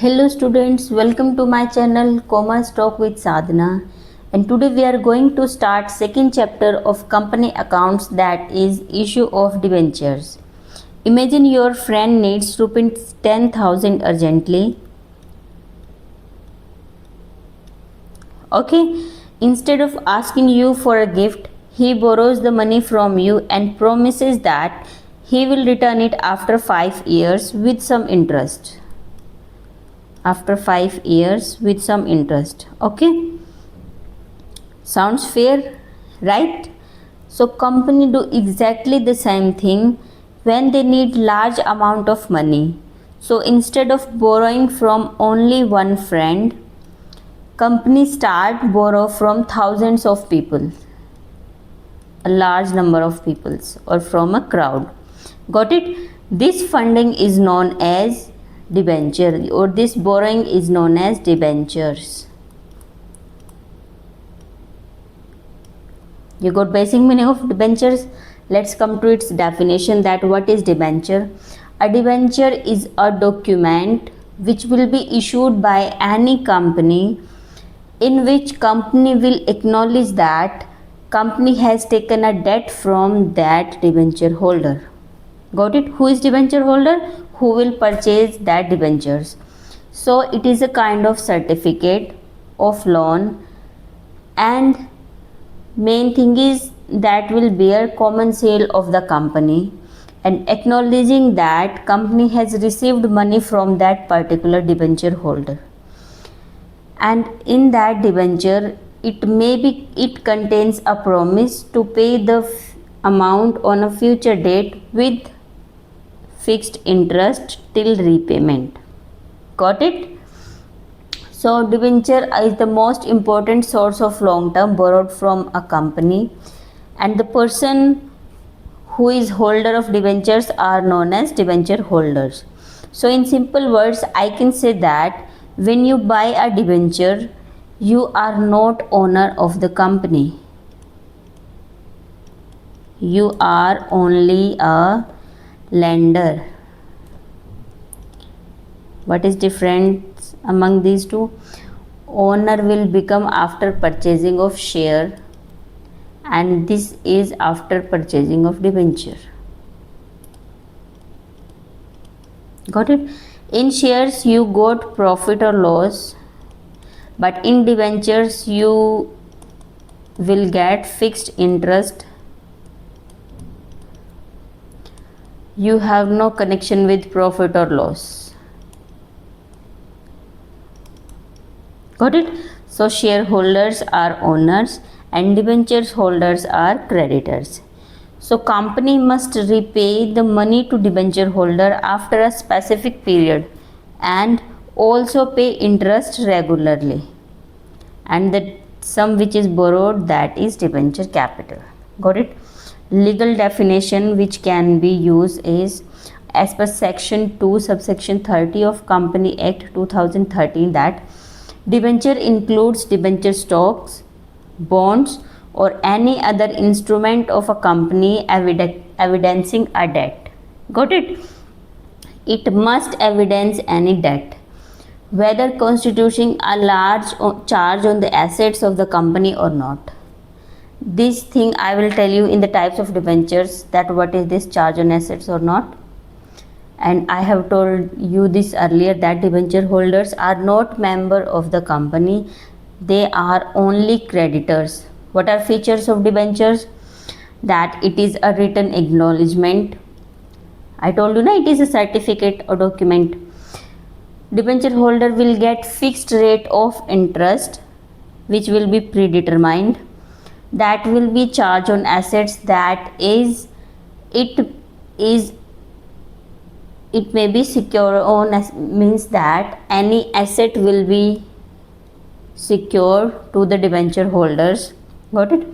Hello students, welcome to my channel Commerce Talk with Sadhana, and today we are going to start second chapter of company accounts, that is issue of debentures. Imagine your friend needs rupees 10,000 urgently. Okay, instead of asking you for a gift, he borrows the money from you and promises that he will return it after 5 years with some interest. After 5 years with some interest. Okay, sounds fair, right? So company do exactly the same thing when they need large amount of money. So instead of borrowing from only one friend, company start borrow from thousands of people, a large number of peoples, or from a crowd. Got it? This funding is known as debenture, or this borrowing is known as debentures. You got basic meaning of debentures? Let's come to its definition, that what is debenture. A debenture is a document which will be issued by any company, in which company will acknowledge that company has taken a debt from that debenture holder. Got it? Who is debenture holder? Who will purchase that debentures. So it is a kind of certificate of loan, and main thing is that will bear common sale of the company and acknowledging that company has received money from that particular debenture holder. And in that debenture, it contains a promise to pay the amount on a future date with fixed interest till repayment. Got it? So debenture is the most important source of long term borrowed from a company, and the person who is holder of debentures are known as debenture holders. So in simple words, I can say that when you buy a debenture, you are not owner of the company. You are only a lender. What is difference among these two? Owner will become after purchasing of share, and this is after purchasing of debenture. Got it? In shares you got profit or loss, but in debentures you will get fixed interest. You have no connection with profit or loss. Got it? So shareholders are owners and debentures holders are creditors. So company must repay the money to debenture holder after a specific period and also pay interest regularly. And the sum which is borrowed, that is debenture capital. Got it? Legal definition which can be used is as per section 2 subsection 30 of Company Act 2013, that debenture includes debenture stocks, bonds, or any other instrument of a company evidencing a debt. Got it? It must evidence any debt, whether constituting a large charge on the assets of the company or not. This thing I will tell you in the types of debentures, that what is this charge on assets or not. And I have told you this earlier, that debenture holders are not member of the company, they are only creditors. What are features of debentures? That it is a written acknowledgement. I told you, it is a certificate or document. Debenture holder will get fixed rate of interest which will be predetermined, that will be charged on assets, that is it may be secure on, means that any asset will be secure to the debenture holders. Got it?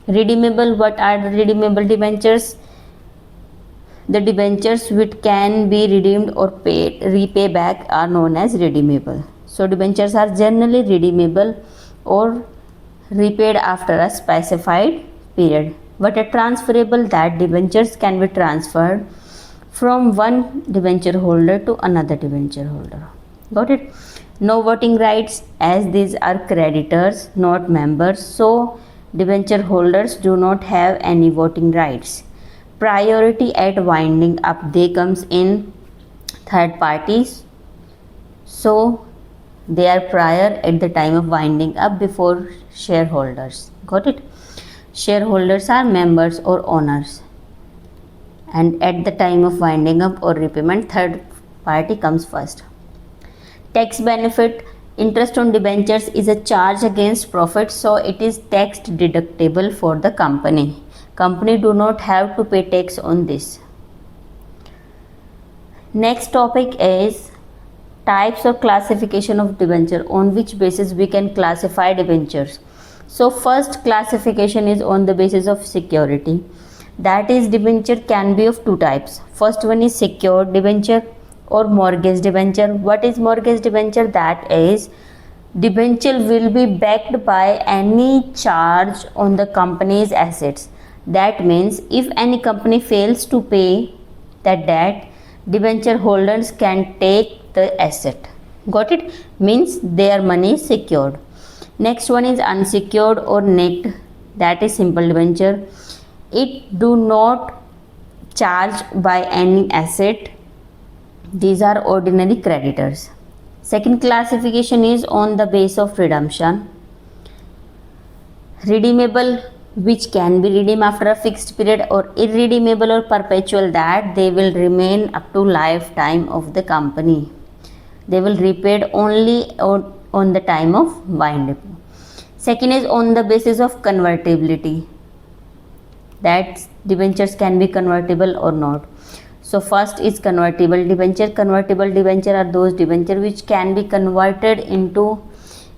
Redeemable. What are the redeemable debentures? The debentures which can be redeemed or repay back are known as redeemable. So debentures are generally redeemable or repaid after a specified period. But a transferable, that debentures can be transferred from one debenture holder to another debenture holder. Got it? No voting rights, as these are creditors, not members, so debenture holders do not have any voting rights. Priority at winding up, they comes in third parties, so they are prior at the time of winding up before shareholders. Got it? Shareholders are members or owners, and at the time of winding up or repayment, third party comes first. Tax benefit, interest on debentures is a charge against profit, so it is tax deductible for the company. Company do not have to pay tax on this. Next topic is types or classification of debenture, on which basis we can classify debentures. So first classification is on the basis of security. That is, debenture can be of two types. First one is secured debenture or mortgage debenture. What is mortgage debenture? That is, debenture will be backed by any charge on the company's assets. That means if any company fails to pay that debt, debenture holders can take the asset. Got it? Means their money is secured. Next one is unsecured or naked. That is simple debenture. It do not charge by any asset. These are ordinary creditors. Second classification is on the base of redemption. Redeemable, which can be redeemed after a fixed period, or irredeemable or perpetual, that they will remain up to lifetime of the company. They will repaid only on the time of wind up. Second is on the basis of convertibility. That debentures can be convertible or not. So first is convertible debenture. Convertible debenture are those debenture which can be converted into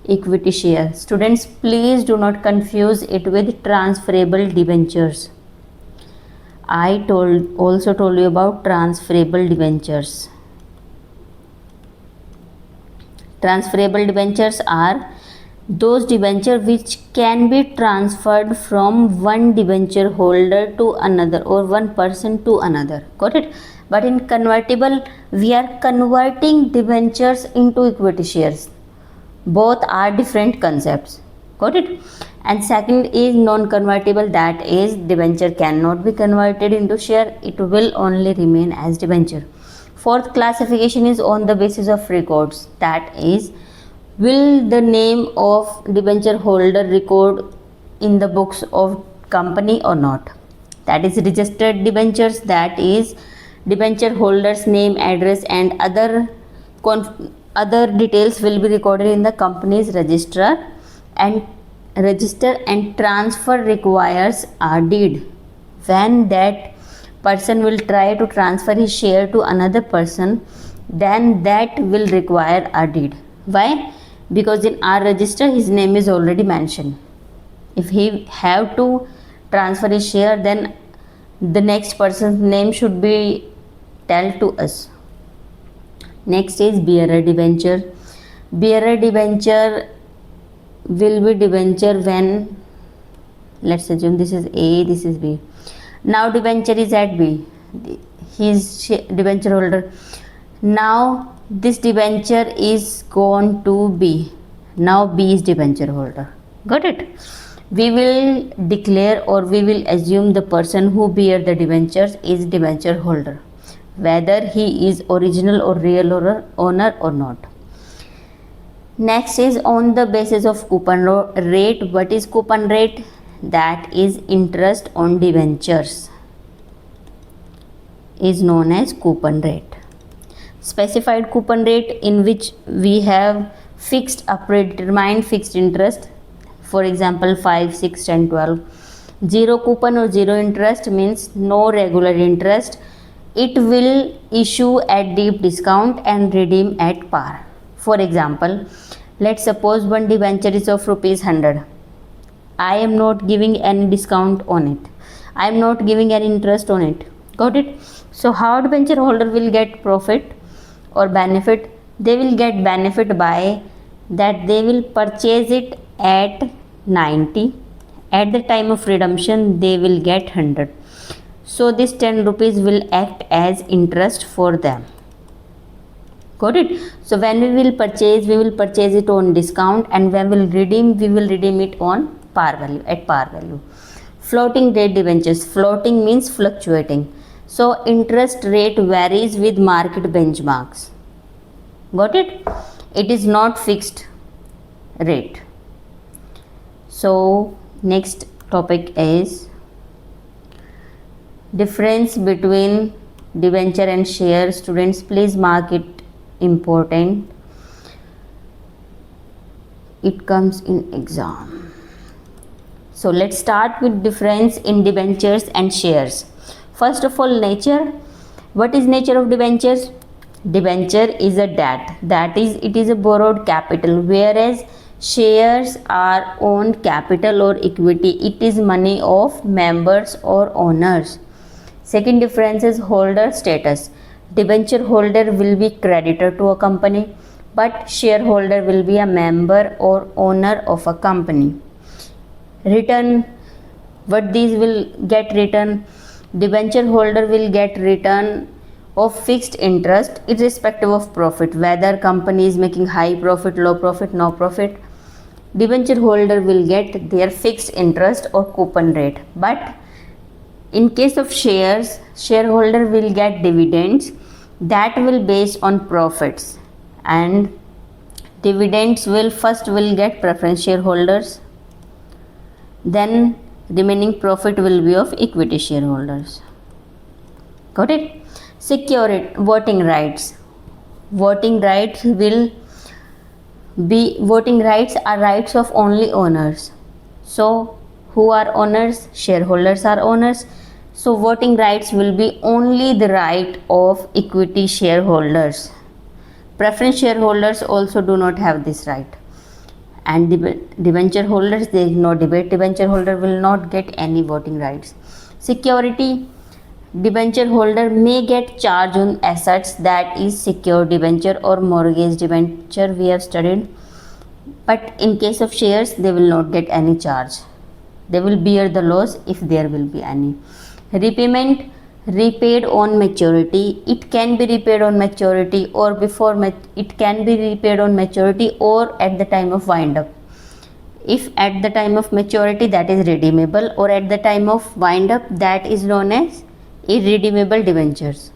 equity share. Students, please do not confuse it with transferable debentures. I also told you about transferable debentures. Transferable debentures are those debenture which can be transferred from one debenture holder to another, or one person to another. Got it? But in convertible, we are converting debentures into equity shares. Both are different concepts. Got it? And second is non-convertible. That is, debenture cannot be converted into share. It will only remain as debenture. Fourth classification is on the basis of records. That is, will the name of debenture holder record in the books of company or not? That is registered debentures. That is, debenture holder's name, address and other details will be recorded in the company's register, and transfer requires a deed. When that person will try to transfer his share to another person, then that will require a deed. Why? Because in our register his name is already mentioned. If he have to transfer his share, then the next person's name should be told to us. Next is bearer debenture. Bearer debenture will be debenture when, let's assume this is A, this is B. Now debenture is at B. He is debenture holder. Now this debenture is gone to B. Now B is debenture holder. Got it? We will declare, or we will assume the person who bear the debentures is debenture holder, whether he is original or real owner or not. Next is on the basis of coupon rate. What is coupon rate? That is, interest on debentures is known as coupon rate. Specified coupon rate, in which we have fixed a predetermined fixed interest, for example 5, 6, 10, 12. Zero coupon or zero interest means no regular interest. It will issue at deep discount and redeem at par. For example, let's suppose one debenture is of rupees 100. I am not giving any discount on it. I am not giving any interest on it. Got it? So how debenture holder will get profit or benefit? They will get benefit by that they will purchase it at 90. At the time of redemption, they will get 100. So this 10 rupees will act as interest for them. Got it? So when we will purchase it on discount, and when we will redeem it on par value, at par value. Floating rate debentures. Floating means fluctuating. So interest rate varies with market benchmarks. Got it? It is not fixed rate. So next topic is difference between debenture and share. Students, please mark it important. It comes in exam. So let's start with difference in debentures and shares. First of all, nature. What is nature of debentures? Debenture is a debt, that is, it is a borrowed capital, whereas shares are owned capital or equity. It is money of members or owners. Second difference is holder status. Debenture holder will be creditor to a company, but shareholder will be a member or owner of a company. Return. What these will get return? Debenture holder will get return of fixed interest irrespective of profit, whether company is making high profit, low profit, no profit. Debenture holder will get their fixed interest or coupon rate. But in case of shares, shareholder will get dividends that will based on profits, and dividends will get preference shareholders, then remaining profit will be of equity shareholders. Got it? Security. Voting rights. Voting rights are rights of only owners. So who are owners? Shareholders are owners. So voting rights will be only the right of equity shareholders. Preference shareholders also do not have this right. And debenture holders, there is no debate. Debenture holder will not get any voting rights. Security. Debenture holder may get charge on assets, that is secure debenture or mortgage debenture, we have studied. But in case of shares, they will not get any charge. They will bear the loss if there will be any. Repayment. Repaid on maturity. It can be repaid on maturity or it can be repaid on maturity or at the time of wind up. If at the time of maturity, that is redeemable, or at the time of wind up, that is known as irredeemable debentures.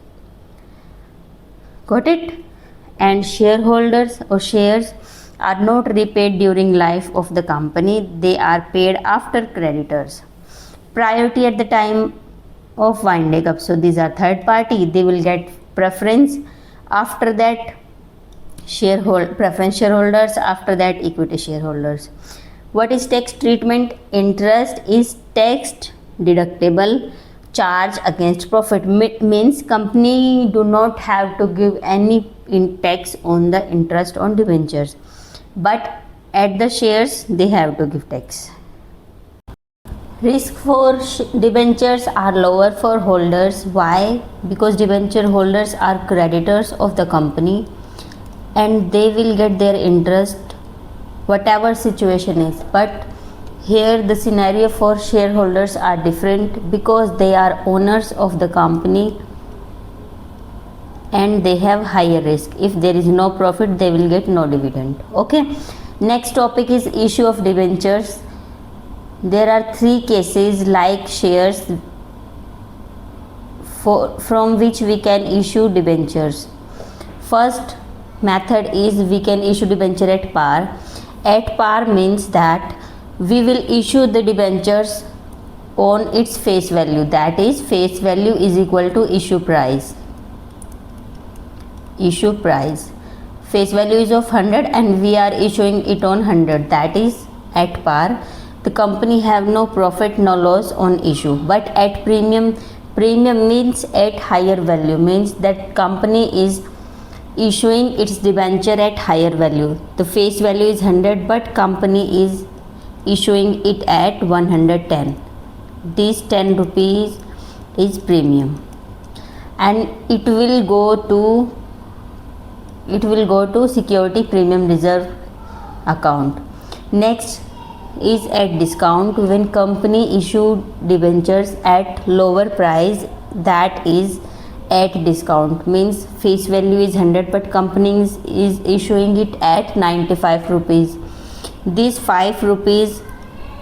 Got it? And shareholders or shares are not repaid during life of the company. They are paid after creditors. Priority at the time of winding up. So these are third party. They will get preference. After that, preference shareholders. After that, equity shareholders. What is tax treatment? Interest is tax deductible charge against profit. Means company do not have to give any tax on the interest on debentures, but at the shares they have to give tax. Risk for debentures are lower for holders. Why? Because debenture holders are creditors of the company and they will get their interest whatever situation is. But here the scenario for shareholders are different because they are owners of the company and they have higher risk. If there is no profit, they will get no dividend. Okay. Next topic is issue of debentures. There are three cases like shares from which we can issue debentures. First method is we can issue debenture at par. At par means that we will issue the debentures on its face value, that is face value is equal to issue price. Issue price, face value is of 100 and we are issuing it on 100, that is at par. The company have no profit, no loss on issue. But at premium means at higher value, means that company is issuing its debenture at higher value. The face value is 100 but company is issuing it at 110. This 10 rupees is premium and it will go to security premium reserve account. Next is at discount, when company issued debentures at lower price, that is at discount, means face value is 100 but company is issuing it at 95 rupees. These 5 rupees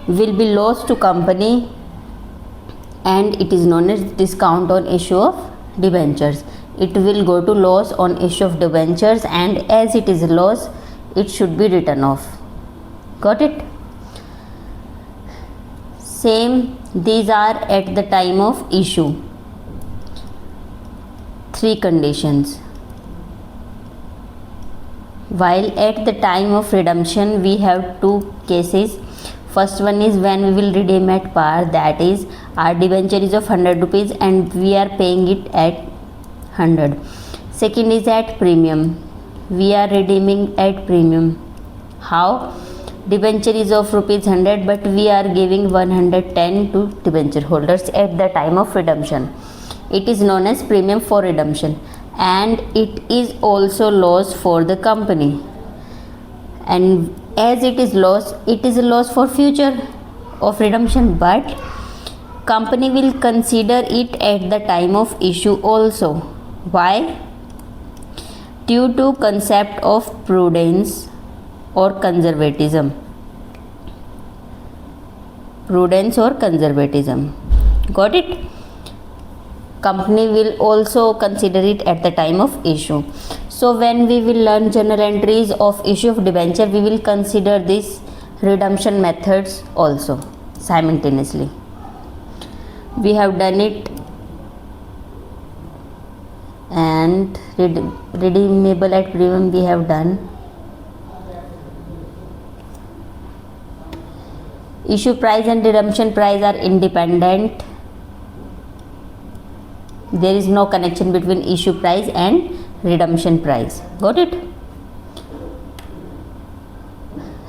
will be lost to company and it is known as discount on issue of debentures. It will go to loss on issue of debentures, and as it is a loss, it should be written off. Got it? Same, these are at the time of issue. 3 conditions. While at the time of redemption, we have 2 cases. First one is when we will redeem at par, that is our debenture is of 100 rupees and we are paying it at 100. Second is at premium. We are redeeming at premium. How? Debenture is of rupees 100 but we are giving 110 to debenture holders at the time of redemption. It is known as premium for redemption, and it is also loss for the company. And as it is a loss for future of redemption, but company will consider it at the time of issue also. Why? Due to concept of prudence or conservatism. Prudence or conservatism. Got it? Company will also consider it at the time of issue. So when we will learn journal entries of issue of debenture, we will consider these redemption methods also simultaneously. We have done it, and redeemable at premium we have done. Issue price and redemption price are independent. There is no connection between issue price and redemption price. Got it?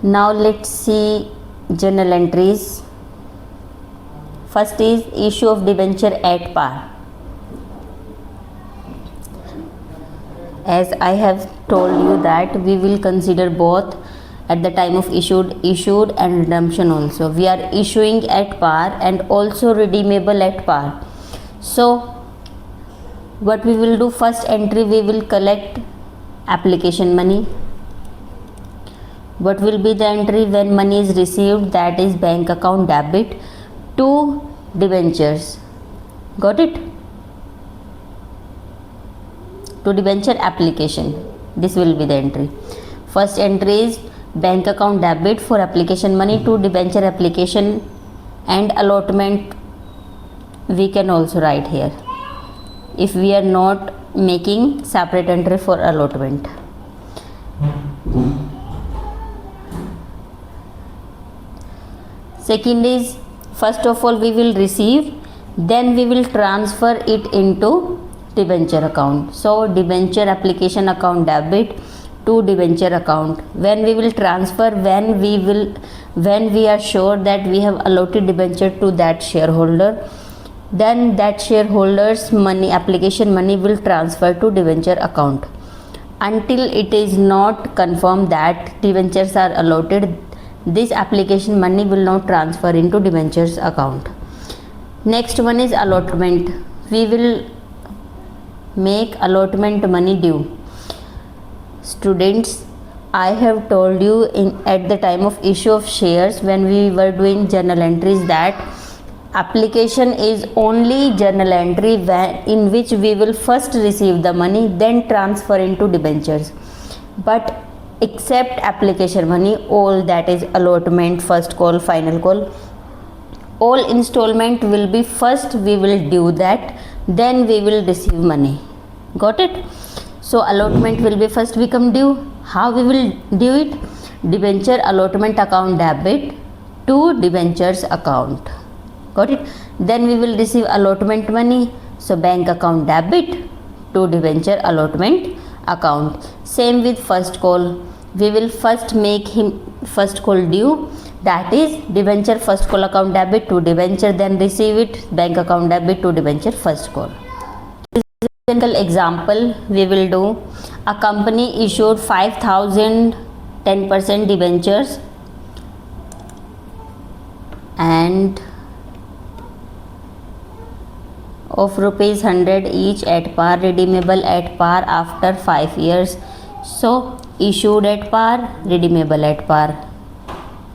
Now let's see journal entries. First is issue of debenture at par. As I have told you that we will consider both at the time of issued and redemption also. We are issuing at par and also redeemable at par. So what we will do, first entry we will collect application money. What will be the entry when money is received? That is bank account debit to debentures. Got it? To debenture application. This will be the entry. First entry is bank account debit for application money to debenture application, and allotment we can also write here if we are not making separate entry for allotment. Second is, first of all we will receive, then we will transfer it into debenture account. So debenture application account debit to debenture account. When we will transfer, when we are sure that we have allotted debenture to that shareholder, then that shareholder's money, application money, will transfer to debenture account. Until it is not confirmed that debentures are allotted, this application money will not transfer into debentures account. Next one is allotment. We will make allotment money due. Students, I have told you at the time of issue of shares, when we were doing journal entries, that application is only journal entry in which we will first receive the money, then transfer into debentures. But except application money, all, that is allotment, first call, final call, all installment will be first we will due that, then we will receive money. Got it? So allotment will be first become due. How we will due it? Debenture allotment account debit to debentures account. Got it? Then we will receive allotment money. So bank account debit to debenture allotment account. Same with first call. We will first make him first call due, that is debenture first call account debit to debenture, then receive it bank account debit to debenture first call. Example we will do. A company issued 5,000 10% debentures and of rupees 100 each at par, redeemable at par after 5 years. So issued at par, redeemable at par.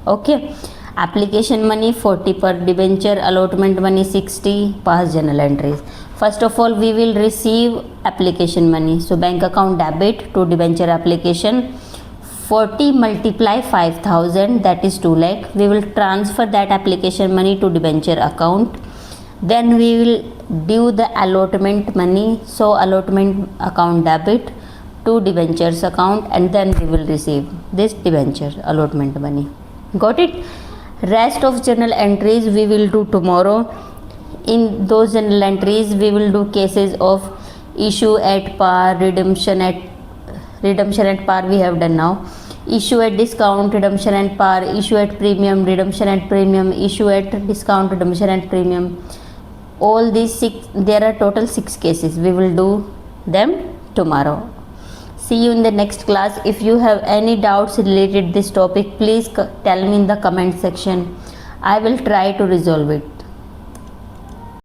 Okay. Application money 40 per debenture, allotment money 60, past journal entries. First of all, we will receive application money. So bank account debit to debenture application 40 multiply 5000, that is 2 lakh. We will transfer that application money to debenture account. Then we will due the allotment money. So allotment account debit to debentures account, and then we will receive this debenture allotment money. Got it? Rest of journal entries we will do tomorrow. In those journal entries we will do cases of issue at par, redemption at par we have done now, issue at discount, redemption at par, issue at premium, redemption at premium, issue at discount, redemption at premium. All these 6, there are total 6 cases. We will do them tomorrow. See you in the next class. If you have any doubts related to this topic, please tell me in the comment section. I will try to resolve it.